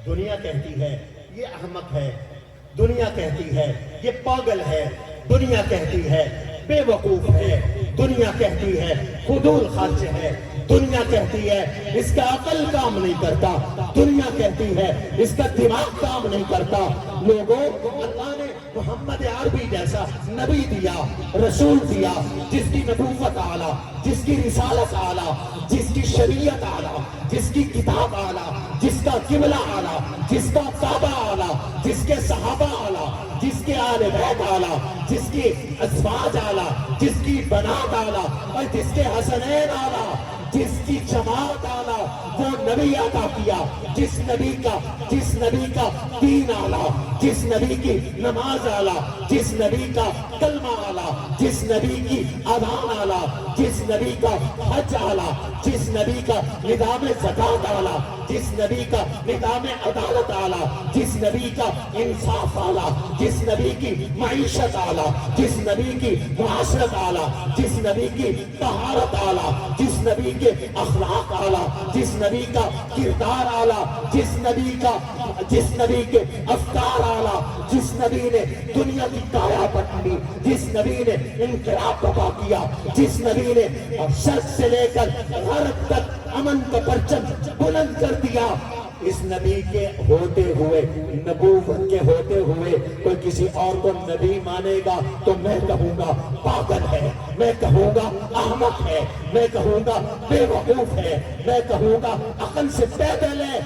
دنیا کہتی ہے یہ احمق ہے، دنیا کہتی ہے یہ پاگل ہے، دنیا کہتی ہے بے وقوف ہے، دنیا کہتی ہے فضول خرچ ہے، دنیا کہتی ہے اس کا عقل کام نہیں کرتا، دنیا کہتی ہے اس کا دماغ کام نہیں کرتا۔ لوگوں، اللہ نے محمد عربی جیسا نبی دیا، رسول دیا، جس کی نبوت اعلیٰ، جس کی رسالت اعلیٰ، جس کی شریعت اعلیٰ، جس کی کتاب اعلیٰ، جس کا قبلہ اعلیٰ، جس کا کعبہ اعلیٰ، جس کے صحابہ اعلیٰ، جس کے آل بیت اعلیٰ، جس کی ازواج اعلیٰ، جس کی بنات اعلیٰ، اور جس کے حسنین اعلیٰ، جس کی جماعت اعلیٰ، وہ نبی عطا کیا، جس نبی کا دین اعلیٰ، جس نبی کی نماز اعلیٰ، جس نبی کا کلمہ اعلیٰ، جس نبی کی اذان اعلیٰ، جس نبی کا حج اعلیٰ، جس نبی کا نظام زکوٰۃ اعلیٰ، جس نبی کا نظام عدالت اعلیٰ، جس نبی کا انصاف اعلیٰ، جس نبی کی معیشت اعلیٰ، جس نبی کی معاشرت اعلیٰ، جس نبی کی طہارت اعلیٰ، جس نبی کے اخلاق اعلیٰ، جس نبی کا کردار اعلیٰ، جس نبی کے افکار اعلیٰ، جس نبی نے دنیا کی کایا پلٹی، جس نبی نے انقلاب برپا کیا، جس نبی نے شرق سے لے کر غرب تک امن کا پرچم بلند کر دیا، اس نبی کے ہوتے ہوئے، نبوت کے ہوتے ہوئے کوئی کسی اور کو نبی مانے گا تو میں کہوں گا پاگل ہے، میں کہوں گا احمق ہے، میں کہوں گا بے وقوف ہے، میں کہوں گا عقل سے پیدل ہے۔